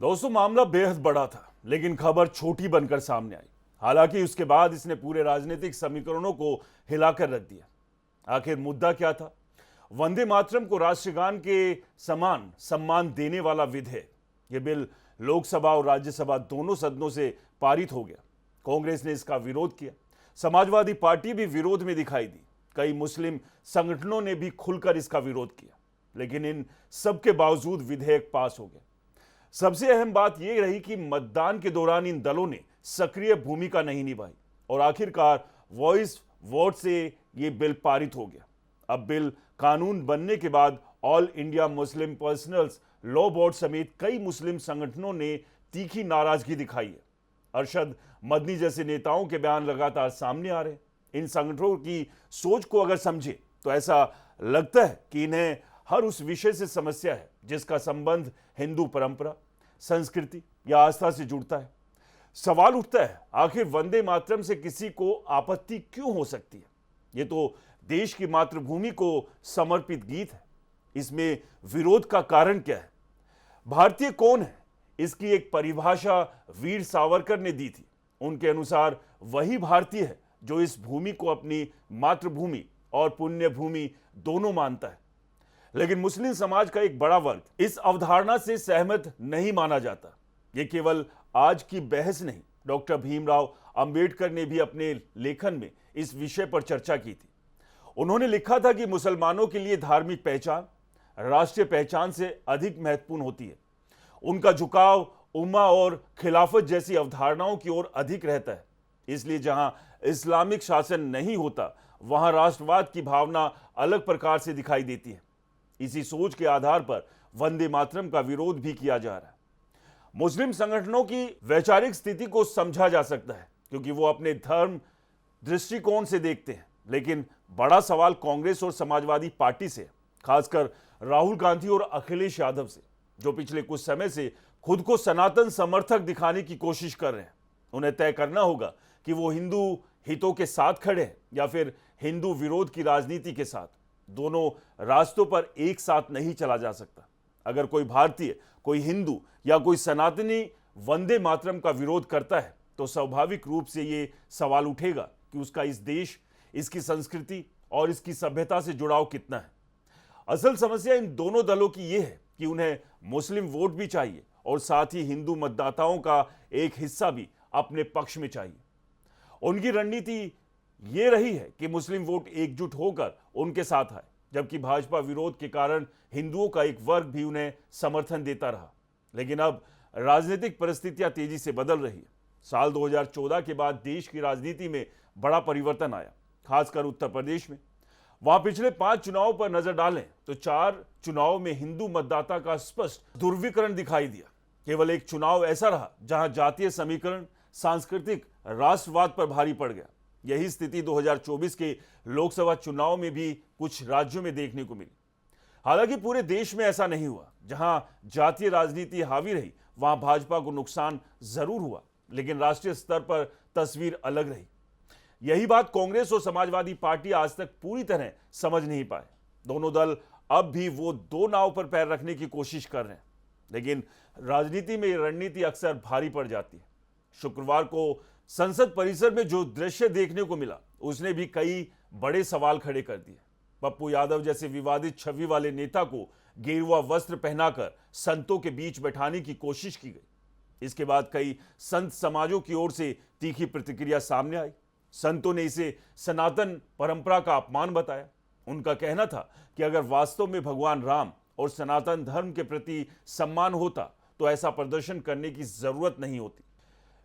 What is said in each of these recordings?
दोस्तों, मामला बेहद बड़ा था, लेकिन खबर छोटी बनकर सामने आई। हालांकि उसके बाद इसने पूरे राजनीतिक समीकरणों को हिलाकर रख दिया। आखिर मुद्दा क्या था? वंदे मातरम को राष्ट्रगान के समान सम्मान देने वाला विधेयक। यह बिल लोकसभा और राज्यसभा दोनों सदनों से पारित हो गया। कांग्रेस ने इसका विरोध किया, समाजवादी पार्टी भी विरोध में दिखाई दी, कई मुस्लिम संगठनों ने भी खुलकर इसका विरोध किया। लेकिन इन सबके बावजूद विधेयक पास हो गया। सबसे अहम बात यह रही कि मतदान के दौरान इन दलों ने सक्रिय भूमिका नहीं निभाई और आखिरकार वॉइस वोट से यह बिल पारित हो गया। अब बिल कानून बनने के बाद all India Muslim personals law board समेत कई मुस्लिम संगठनों ने तीखी नाराजगी दिखाई है। अरशद मदनी जैसे नेताओं के बयान लगातार सामने आ रहे हैं। इन संगठनों की सोच को अगर समझे तो ऐसा लगता है कि इन्हें हर उस विषय से समस्या है जिसका संबंध हिंदू परंपरा, संस्कृति या आस्था से जुड़ता है। सवाल उठता है, आखिर वंदे मातरम से किसी को आपत्ति क्यों हो सकती है? ये तो देश की मातृभूमि को समर्पित गीत है। इसमें विरोध का कारण क्या है? भारतीय कौन है? इसकी एक परिभाषा वीर सावरकर ने दी थी। उनके अनुसार वही भारतीय है जो इस भूमि को अपनी मातृभूमि और पुण्य भूमि दोनों मानता है। लेकिन मुस्लिम समाज का एक बड़ा वर्ग इस अवधारणा से सहमत नहीं माना जाता। यह केवल आज की बहस नहीं, डॉक्टर भीमराव अंबेडकर ने भी अपने लेखन में इस विषय पर चर्चा की थी। उन्होंने लिखा था कि मुसलमानों के लिए धार्मिक पहचान राष्ट्रीय पहचान से अधिक महत्वपूर्ण होती है। उनका झुकाव उम्मा और खिलाफत जैसी अवधारणाओं की ओर अधिक रहता है। इसलिए जहां इस्लामिक शासन नहीं होता, वहां राष्ट्रवाद की भावना अलग प्रकार से दिखाई देती है। इसी सोच के आधार पर वंदे मातरम का विरोध भी किया जा रहा है। मुस्लिम संगठनों की वैचारिक स्थिति को समझा जा सकता है क्योंकि वो अपने धर्म दृष्टिकोण से देखते हैं। लेकिन बड़ा सवाल कांग्रेस और समाजवादी पार्टी से, खासकर राहुल गांधी और अखिलेश यादव से, जो पिछले कुछ समय से खुद को सनातन समर्थक दिखाने की कोशिश कर रहे हैं। उन्हें तय करना होगा कि वो हिंदू हितों के साथ खड़े हैं या फिर हिंदू विरोध की राजनीति के साथ। दोनों रास्तों पर एक साथ नहीं चला जा सकता। अगर कोई भारतीय, कोई हिंदू या कोई सनातनी वंदे मातरम का विरोध करता है तो स्वाभाविक रूप से ये सवाल उठेगा कि उसका इस देश, इसकी संस्कृति और इसकी सभ्यता से जुड़ाव कितना है। असल समस्या इन दोनों दलों की यह है कि उन्हें मुस्लिम वोट भी चाहिए और साथ ही हिंदू मतदाताओं का एक हिस्सा भी अपने पक्ष में चाहिए। उनकी रणनीति ये रही है कि मुस्लिम वोट एकजुट होकर उनके साथ आए, जबकि भाजपा विरोध के कारण हिंदुओं का एक वर्ग भी उन्हें समर्थन देता रहा। लेकिन अब राजनीतिक परिस्थितियां तेजी से बदल रही है। साल 2014 के बाद देश की राजनीति में बड़ा परिवर्तन आया, खासकर उत्तर प्रदेश में। वहां पिछले 5 चुनावों पर नजर डालें तो 4 चुनाव में हिंदू मतदाता का स्पष्ट ध्रुवीकरण दिखाई दिया। केवल एक चुनाव ऐसा रहा जहां जातीय समीकरण सांस्कृतिक राष्ट्रवाद पर भारी पड़ गया। यही स्थिति 2024 के लोकसभा चुनाव में भी कुछ राज्यों में देखने को मिली। हालांकि पूरे देश में ऐसा नहीं हुआ। जहां जातीय राजनीति हावी रही, वहां भाजपा को नुकसान जरूर हुआ, लेकिन राष्ट्रीय स्तर पर तस्वीर अलग रही। यही बात कांग्रेस और समाजवादी पार्टी आज तक पूरी तरह समझ नहीं पाए। दोनों दल अब भी वो दो नाव पर पैर रखने की कोशिश कर रहे हैं, लेकिन राजनीति में रणनीति अक्सर भारी पड़ जाती है। शुक्रवार को संसद परिसर में जो दृश्य देखने को मिला, उसने भी कई बड़े सवाल खड़े कर दिए। पप्पू यादव जैसे विवादित छवि वाले नेता को गेरुआ वस्त्र पहनाकर संतों के बीच बैठाने की कोशिश की गई। इसके बाद कई संत समाजों की ओर से तीखी प्रतिक्रिया सामने आई। संतों ने इसे सनातन परंपरा का अपमान बताया। उनका कहना था कि अगर वास्तव में भगवान राम और सनातन धर्म के प्रति सम्मान होता तो ऐसा प्रदर्शन करने की जरूरत नहीं होती।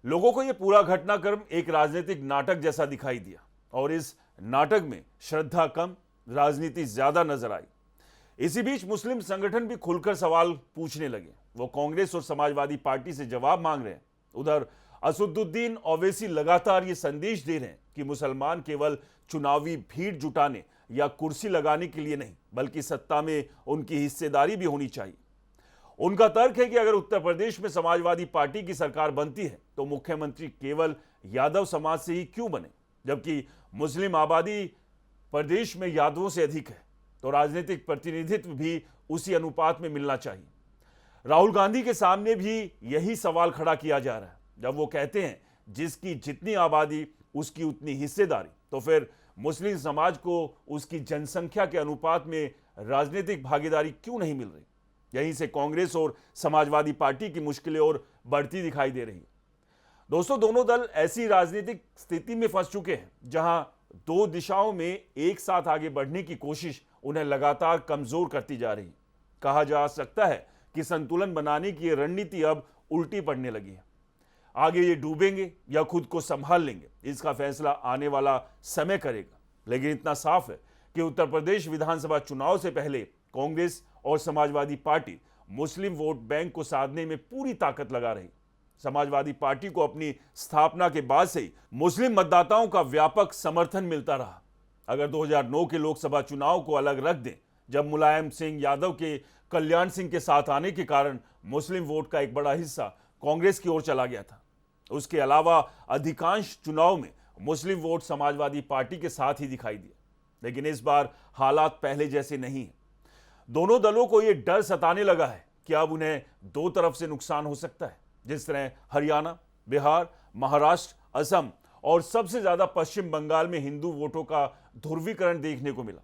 लोगों को यह पूरा घटनाक्रम एक राजनीतिक नाटक जैसा दिखाई दिया और इस नाटक में श्रद्धा कम, राजनीति ज्यादा नजर आई। इसी बीच मुस्लिम संगठन भी खुलकर सवाल पूछने लगे। वो कांग्रेस और समाजवादी पार्टी से जवाब मांग रहे हैं। उधर असदुद्दीन ओवैसी लगातार ये संदेश दे रहे हैं कि मुसलमान केवल चुनावी भीड़ जुटाने या कुर्सी लगाने के लिए नहीं, बल्कि सत्ता में उनकी हिस्सेदारी भी होनी चाहिए। उनका तर्क है कि अगर उत्तर प्रदेश में समाजवादी पार्टी की सरकार बनती है तो मुख्यमंत्री केवल यादव समाज से ही क्यों बने, जबकि मुस्लिम आबादी प्रदेश में यादवों से अधिक है, तो राजनीतिक प्रतिनिधित्व भी उसी अनुपात में मिलना चाहिए। राहुल गांधी के सामने भी यही सवाल खड़ा किया जा रहा है। जब वो कहते हैं जिसकी जितनी आबादी उसकी उतनी हिस्सेदारी, तो फिर मुस्लिम समाज को उसकी जनसंख्या के अनुपात में राजनीतिक भागीदारी क्यों नहीं मिल रही? यहीं से कांग्रेस और समाजवादी पार्टी की मुश्किलें और बढ़ती दिखाई दे रही है। दोस्तों, दोनों दल ऐसी राजनीतिक स्थिति में फंस चुके हैं जहां दो दिशाओं में एक साथ आगे बढ़ने की कोशिश उन्हें लगातार कमजोर करती जा रही है। कहा जा सकता है कि संतुलन बनाने की रणनीति अब उल्टी पड़ने लगी है। आगे ये डूबेंगे या खुद को संभाल लेंगे, इसका फैसला आने वाला समय करेगा। लेकिन इतना साफ है कि उत्तर प्रदेश विधानसभा चुनाव से पहले कांग्रेस और समाजवादी पार्टी मुस्लिम वोट बैंक को साधने में पूरी ताकत लगा रही। समाजवादी पार्टी को अपनी स्थापना के बाद से ही मुस्लिम मतदाताओं का व्यापक समर्थन मिलता रहा। अगर 2009 के लोकसभा चुनाव को अलग रख दें, जब मुलायम सिंह यादव के कल्याण सिंह के साथ आने के कारण मुस्लिम वोट का एक बड़ा हिस्सा कांग्रेस की ओर चला गया था, उसके अलावा अधिकांश चुनाव में मुस्लिम वोट समाजवादी पार्टी के साथ ही दिखाई दिया। लेकिन इस बार हालात पहले जैसे नहीं है। दोनों दलों को यह डर सताने लगा है कि अब उन्हें दो तरफ से नुकसान हो सकता है। जिस तरह हरियाणा, बिहार, महाराष्ट्र, असम और सबसे ज्यादा पश्चिम बंगाल में हिंदू वोटों का ध्रुवीकरण देखने को मिला,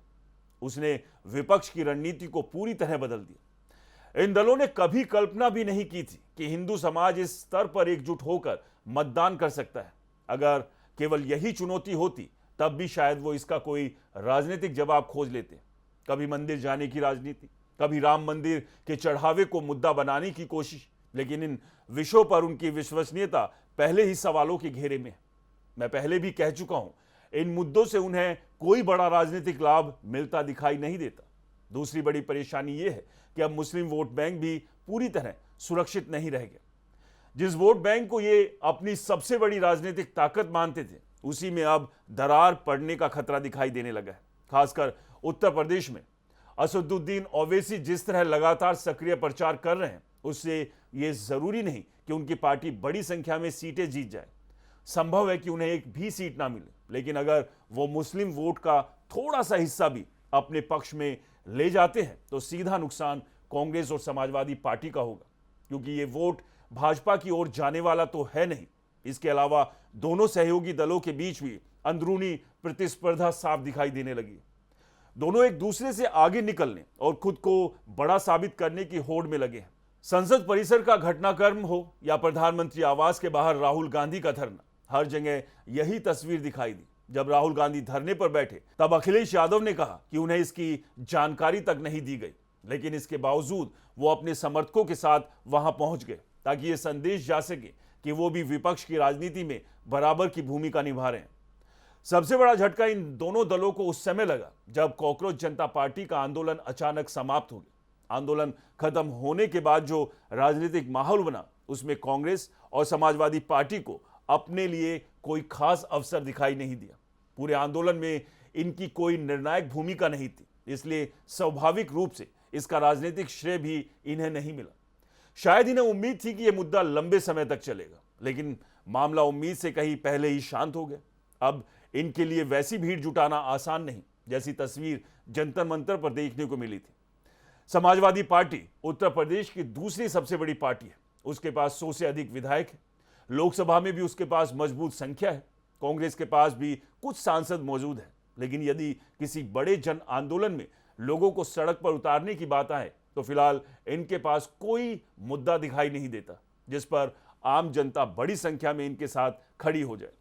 उसने विपक्ष की रणनीति को पूरी तरह बदल दिया। इन दलों ने कभी कल्पना भी नहीं की थी कि हिंदू समाज इस स्तर पर एकजुट होकर मतदान कर सकता है। अगर केवल यही चुनौती होती तब भी शायद वो इसका कोई राजनीतिक जवाब खोज लेते। कभी मंदिर जाने की राजनीति, कभी राम मंदिर के चढ़ावे को मुद्दा बनाने की कोशिश, लेकिन इन विषयों पर उनकी विश्वसनीयता पहले ही सवालों के घेरे में है। मैं पहले भी कह चुका हूं, इन मुद्दों से उन्हें कोई बड़ा राजनीतिक लाभ मिलता दिखाई नहीं देता। दूसरी बड़ी परेशानी यह है कि अब मुस्लिम वोट बैंक भी पूरी तरह सुरक्षित नहीं रह गया। जिस वोट बैंक को ये अपनी सबसे बड़ी राजनीतिक ताकत मानते थे, उसी में अब दरार पड़ने का खतरा दिखाई देने लगा है। खासकर उत्तर प्रदेश में असदुद्दीन ओवैसी जिस तरह लगातार सक्रिय प्रचार कर रहे हैं, उससे यह जरूरी नहीं कि उनकी पार्टी बड़ी संख्या में सीटें जीत जाए। संभव है कि उन्हें एक भी सीट ना मिले, लेकिन अगर वो मुस्लिम वोट का थोड़ा सा हिस्सा भी अपने पक्ष में ले जाते हैं तो सीधा नुकसान कांग्रेस और समाजवादी पार्टी का होगा, क्योंकि ये वोट भाजपा की ओर जाने वाला तो है नहीं। इसके अलावा दोनों सहयोगी दलों के बीच भी अंदरूनी प्रतिस्पर्धा साफ दिखाई देने लगी। दोनों एक दूसरे से आगे निकलने और खुद को बड़ा साबित करने की होड़ में लगे हैं। संसद परिसर का घटनाक्रम हो या प्रधानमंत्री आवास के बाहर राहुल गांधी का धरना, हर जगह यही तस्वीर दिखाई दी। जब राहुल गांधी धरने पर बैठे तब अखिलेश यादव ने कहा कि उन्हें इसकी जानकारी तक नहीं दी गई, लेकिन इसके बावजूद वो अपने समर्थकों के साथ वहां पहुंच गए ताकि ये संदेश जा सके कि वो भी विपक्ष की राजनीति में बराबर की भूमिका निभा रहे हैं। सबसे बड़ा झटका इन दोनों दलों को उस समय लगा जब कॉकरोच जनता पार्टी का आंदोलन अचानक समाप्त हो गया। आंदोलन खत्म होने के बाद जो राजनीतिक माहौल बना, उसमें कांग्रेस और समाजवादी पार्टी को अपने लिए कोई खास अवसर दिखाई नहीं दिया। पूरे आंदोलन में इनकी कोई निर्णायक भूमिका नहीं थी, इसलिए स्वाभाविक रूप से इसका राजनीतिक श्रेय भी इन्हें नहीं मिला। शायद इन्हें उम्मीद थी कि यह मुद्दा लंबे समय तक चलेगा, लेकिन मामला उम्मीद से कहीं पहले ही शांत हो गया। अब इनके लिए वैसी भीड़ जुटाना आसान नहीं जैसी तस्वीर जंतर मंतर पर देखने को मिली थी। समाजवादी पार्टी उत्तर प्रदेश की दूसरी सबसे बड़ी पार्टी है। उसके पास 100 से अधिक विधायक है। लोकसभा में भी उसके पास मजबूत संख्या है। कांग्रेस के पास भी कुछ सांसद मौजूद हैं। लेकिन यदि किसी बड़े जन आंदोलन में लोगों को सड़क पर उतारने की बात आए तो फिलहाल इनके पास कोई मुद्दा दिखाई नहीं देता जिस पर आम जनता बड़ी संख्या में इनके साथ खड़ी हो जाए।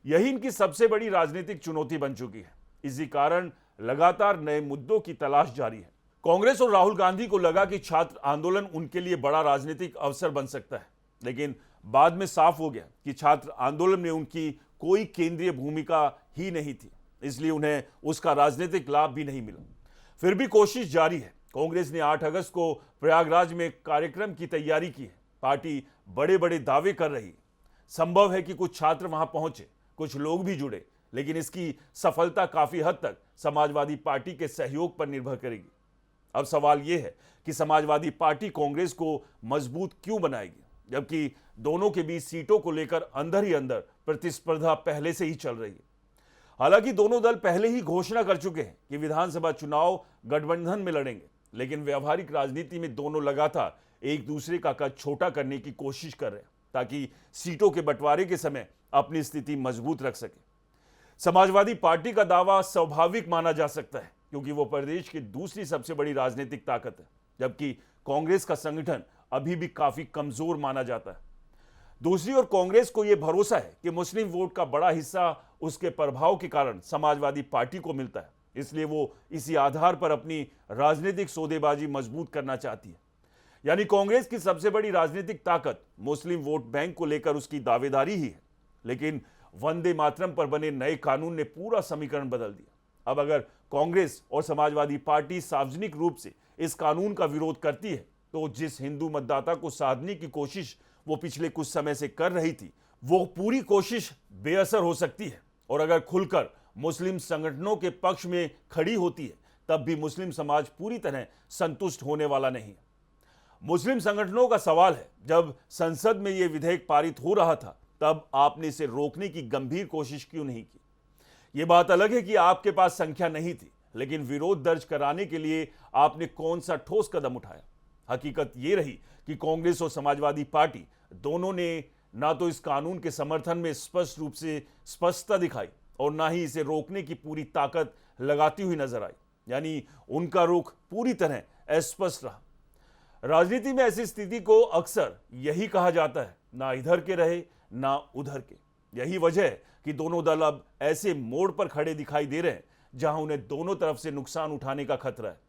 यही इनकी सबसे बड़ी राजनीतिक चुनौती बन चुकी है। इसी कारण लगातार नए मुद्दों की तलाश जारी है। कांग्रेस और राहुल गांधी को लगा कि छात्र आंदोलन उनके लिए बड़ा राजनीतिक अवसर बन सकता है, लेकिन बाद में साफ हो गया कि छात्र आंदोलन में उनकी कोई केंद्रीय भूमिका ही नहीं थी, इसलिए उन्हें उसका राजनीतिक लाभ भी नहीं मिला। फिर भी कोशिश जारी है। कांग्रेस ने 8 अगस्त को प्रयागराज में कार्यक्रम की तैयारी की है। पार्टी बड़े बड़े दावे कर रही है। संभव है कि कुछ छात्र वहां पहुंचे, कुछ लोग भी जुड़े, लेकिन इसकी सफलता काफी हद तक समाजवादी पार्टी के सहयोग पर निर्भर करेगी। अब सवाल यह है कि समाजवादी पार्टी कांग्रेस को मजबूत क्यों बनाएगी, जबकि दोनों के बीच सीटों को लेकर अंदर ही अंदर प्रतिस्पर्धा पहले से ही चल रही है। हालांकि दोनों दल पहले ही घोषणा कर चुके हैं कि विधानसभा चुनाव गठबंधन में लड़ेंगे, लेकिन व्यवहारिक राजनीति में दोनों लगातार एक दूसरे का कद छोटा करने की कोशिश कर रहे हैं ताकि सीटों के बंटवारे के समय अपनी स्थिति मजबूत रख सके। समाजवादी पार्टी का दावा स्वाभाविक माना जा सकता है क्योंकि वो प्रदेश की दूसरी सबसे बड़ी राजनीतिक ताकत है, जबकि कांग्रेस का संगठन अभी भी काफी कमजोर माना जाता है। दूसरी ओर कांग्रेस को यह भरोसा है कि मुस्लिम वोट का बड़ा हिस्सा उसके प्रभाव के कारण समाजवादी पार्टी को मिलता है, इसलिए वो इसी आधार पर अपनी राजनीतिक सौदेबाजी मजबूत करना चाहती है। यानी कांग्रेस की सबसे बड़ी राजनीतिक ताकत मुस्लिम वोट बैंक को लेकर उसकी दावेदारी ही है। लेकिन वंदे मातरम पर बने नए कानून ने पूरा समीकरण बदल दिया। अब अगर कांग्रेस और समाजवादी पार्टी सार्वजनिक रूप से इस कानून का विरोध करती है तो जिस हिंदू मतदाता को साधने की कोशिश वो पिछले कुछ समय से कर रही थी, वो पूरी कोशिश बेअसर हो सकती है। और अगर खुलकर मुस्लिम संगठनों के पक्ष में खड़ी होती है तब भी मुस्लिम समाज पूरी तरह संतुष्ट होने वाला नहीं है। मुस्लिम संगठनों का सवाल है, जब संसद में यह विधेयक पारित हो रहा था तब आपने इसे रोकने की गंभीर कोशिश क्यों नहीं की? यह बात अलग है कि आपके पास संख्या नहीं थी, लेकिन विरोध दर्ज कराने के लिए आपने कौन सा ठोस कदम उठाया? हकीकत यह रही कि कांग्रेस और समाजवादी पार्टी दोनों ने ना तो इस कानून के समर्थन में स्पष्ट रूप से स्पष्टता दिखाई और ना ही इसे रोकने की पूरी ताकत लगाती हुई नजर आई। यानी उनका रुख पूरी तरह अस्पष्ट रहा। राजनीति में ऐसी स्थिति को अक्सर यही कहा जाता है, ना इधर के रहे ना उधर के। यही वजह है कि दोनों दल अब ऐसे मोड़ पर खड़े दिखाई दे रहे हैं जहां उन्हें दोनों तरफ से नुकसान उठाने का खतरा है।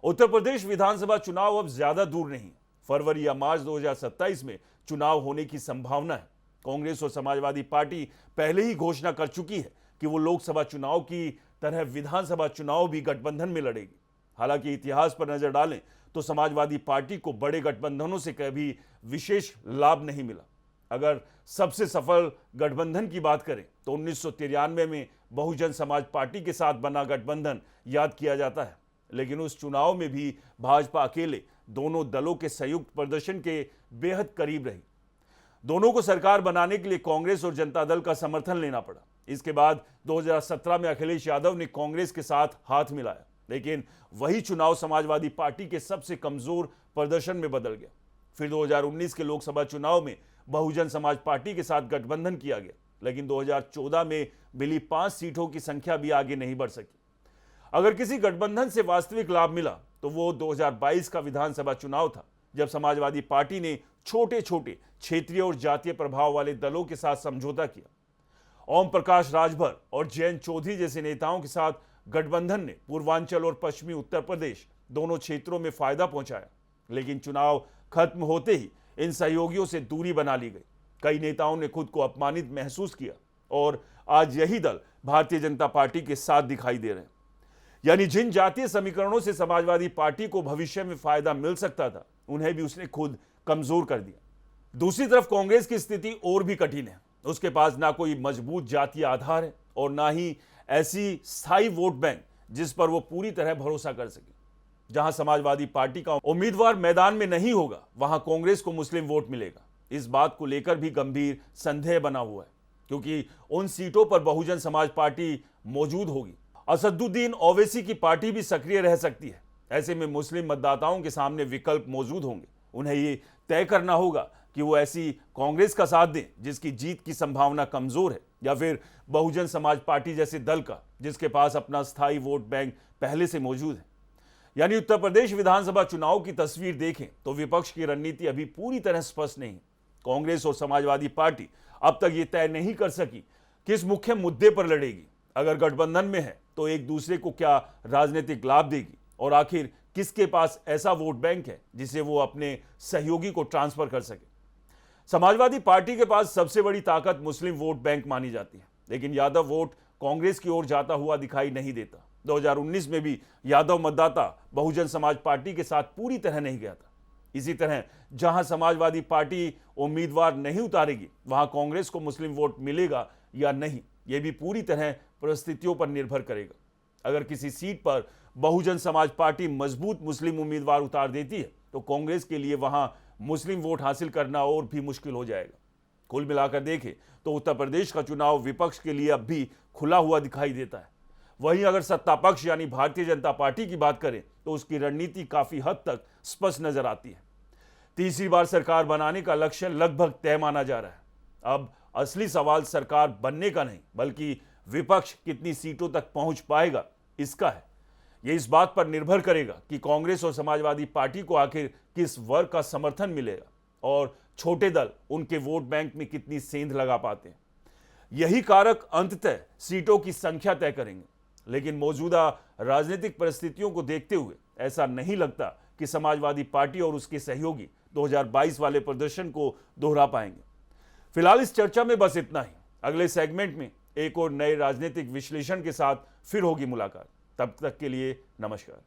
उत्तर प्रदेश विधानसभा चुनाव अब ज्यादा दूर नहीं, फरवरी या मार्च 2027 में चुनाव होने की संभावना है। कांग्रेस और समाजवादी पार्टी पहले ही घोषणा कर चुकी है कि वो लोकसभा चुनाव की तरह विधानसभा चुनाव भी गठबंधन में लड़ेगी। हालांकि इतिहास पर नजर डालें तो समाजवादी पार्टी को बड़े गठबंधनों से कभी विशेष लाभ नहीं मिला। अगर सबसे सफल गठबंधन की बात करें तो 1993 में बहुजन समाज पार्टी के साथ बना गठबंधन याद किया जाता है, लेकिन उस चुनाव में भी भाजपा अकेले दोनों दलों के संयुक्त प्रदर्शन के बेहद करीब रही। दोनों को सरकार बनाने के लिए कांग्रेस और जनता दल का समर्थन लेना पड़ा। इसके बाद 2017 में अखिलेश यादव ने कांग्रेस के साथ हाथ मिलाया, लेकिन वही चुनाव समाजवादी पार्टी के सबसे कमजोर प्रदर्शन में बदल गया। फिर 2019 के लोकसभा चुनाव में बहुजन समाज पार्टी के साथ गठबंधन किया गया, लेकिन 2014 में मिली 5 सीटों की संख्या भी आगे नहीं बढ़ सकी। अगर किसी गठबंधन से वास्तविक लाभ मिला तो वो 2022 का विधानसभा चुनाव था, जब समाजवादी पार्टी ने छोटे छोटे क्षेत्रीय और जातीय प्रभाव वाले दलों के साथ समझौता किया। ओम प्रकाश राजभर और जयंत चौधरी जैसे नेताओं के साथ गठबंधन ने पूर्वांचल और पश्चिमी उत्तर प्रदेश दोनों क्षेत्रों में फायदा पहुंचाया, लेकिन चुनाव खत्म होते ही इन सहयोगियों से दूरी बना ली गई। कई नेताओं ने खुद को अपमानित महसूस किया और आज यही दल भारतीय जनता पार्टी के साथ दिखाई दे रहे हैं। यानी जिन जातीय समीकरणों से समाजवादी पार्टी को भविष्य में फायदा मिल सकता था, उन्हें भी उसने खुद कमजोर कर दिया। दूसरी तरफ कांग्रेस की स्थिति और भी कठिन है। उसके पास ना कोई मजबूत जातीय आधार है और ना ही ऐसी स्थायी वोट बैंक जिस पर वो पूरी तरह भरोसा कर सके। जहां समाजवादी पार्टी का उम्मीदवार मैदान में नहीं होगा, वहां कांग्रेस को मुस्लिम वोट मिलेगा। इस बात को लेकर भी गंभीर संदेह बना हुआ है, क्योंकि उन सीटों पर बहुजन समाज पार्टी मौजूद होगी। असदुद्दीन ओवैसी की पार्टी भी सक्रिय रह सकती है। ऐसे में मुस्लिम मतदाताओं के सामने विकल्प मौजूद होंगे। उन्हें ये तय करना होगा कि वो ऐसी कांग्रेस का साथ दें जिसकी जीत की संभावना कमजोर है, या फिर बहुजन समाज पार्टी जैसे दल का जिसके पास अपना स्थायी वोट बैंक पहले से मौजूद है। यानी उत्तर प्रदेश विधानसभा चुनाव की तस्वीर देखें तो विपक्ष की रणनीति अभी पूरी तरह स्पष्ट नहीं है। कांग्रेस और समाजवादी पार्टी अब तक ये तय नहीं कर सकी किस मुख्य मुद्दे पर लड़ेगी। अगर गठबंधन में है तो एक दूसरे को क्या राजनीतिक लाभ देगी, और आखिर किसके पास ऐसा वोट बैंक है जिसे वो अपने सहयोगी को ट्रांसफर कर सके। समाजवादी पार्टी के पास सबसे बड़ी ताकत मुस्लिम वोट बैंक मानी जाती है, लेकिन यादव वोट कांग्रेस की ओर जाता हुआ दिखाई नहीं देता। 2019 में भी यादव मतदाता बहुजन समाज पार्टी के साथ पूरी तरह नहीं गया था। इसी तरह जहां समाजवादी पार्टी उम्मीदवार नहीं उतारेगी, वहां कांग्रेस को मुस्लिम वोट मिलेगा या नहीं, यह भी पूरी तरह परिस्थितियों पर निर्भर करेगा। अगर किसी सीट पर बहुजन समाज पार्टी मजबूत मुस्लिम उम्मीदवार उतार देती है तो कांग्रेस के लिए वहां मुस्लिम वोट हासिल करना और भी मुश्किल हो जाएगा। कुल मिलाकर देखें तो उत्तर प्रदेश का चुनाव विपक्ष के लिए अब भी खुला हुआ दिखाई देता है। वहीं अगर सत्ता पक्ष यानी भारतीय जनता पार्टी की बात करें तो उसकी रणनीति काफी हद तक स्पष्ट नजर आती है। तीसरी बार सरकार बनाने का लक्ष्य लगभग तय माना जा रहा है। अब असली सवाल सरकार बनने का नहीं, बल्कि विपक्ष कितनी सीटों तक पहुंच पाएगा इसका है। यह इस बात पर निर्भर करेगा कि कांग्रेस और समाजवादी पार्टी को आखिर किस वर्ग का समर्थन मिलेगा और छोटे दल उनके वोट बैंक में कितनी सेंध लगा पाते हैं। यही कारक अंततः सीटों की संख्या तय करेंगे। लेकिन मौजूदा राजनीतिक परिस्थितियों को देखते हुए ऐसा नहीं लगता कि समाजवादी पार्टी और उसके सहयोगी 2022 वाले प्रदर्शन को दोहरा पाएंगे। फिलहाल इस चर्चा में बस इतना ही। अगले सेगमेंट में एक और नए राजनीतिक विश्लेषण के साथ फिर होगी मुलाकात। तब तक के लिए नमस्कार।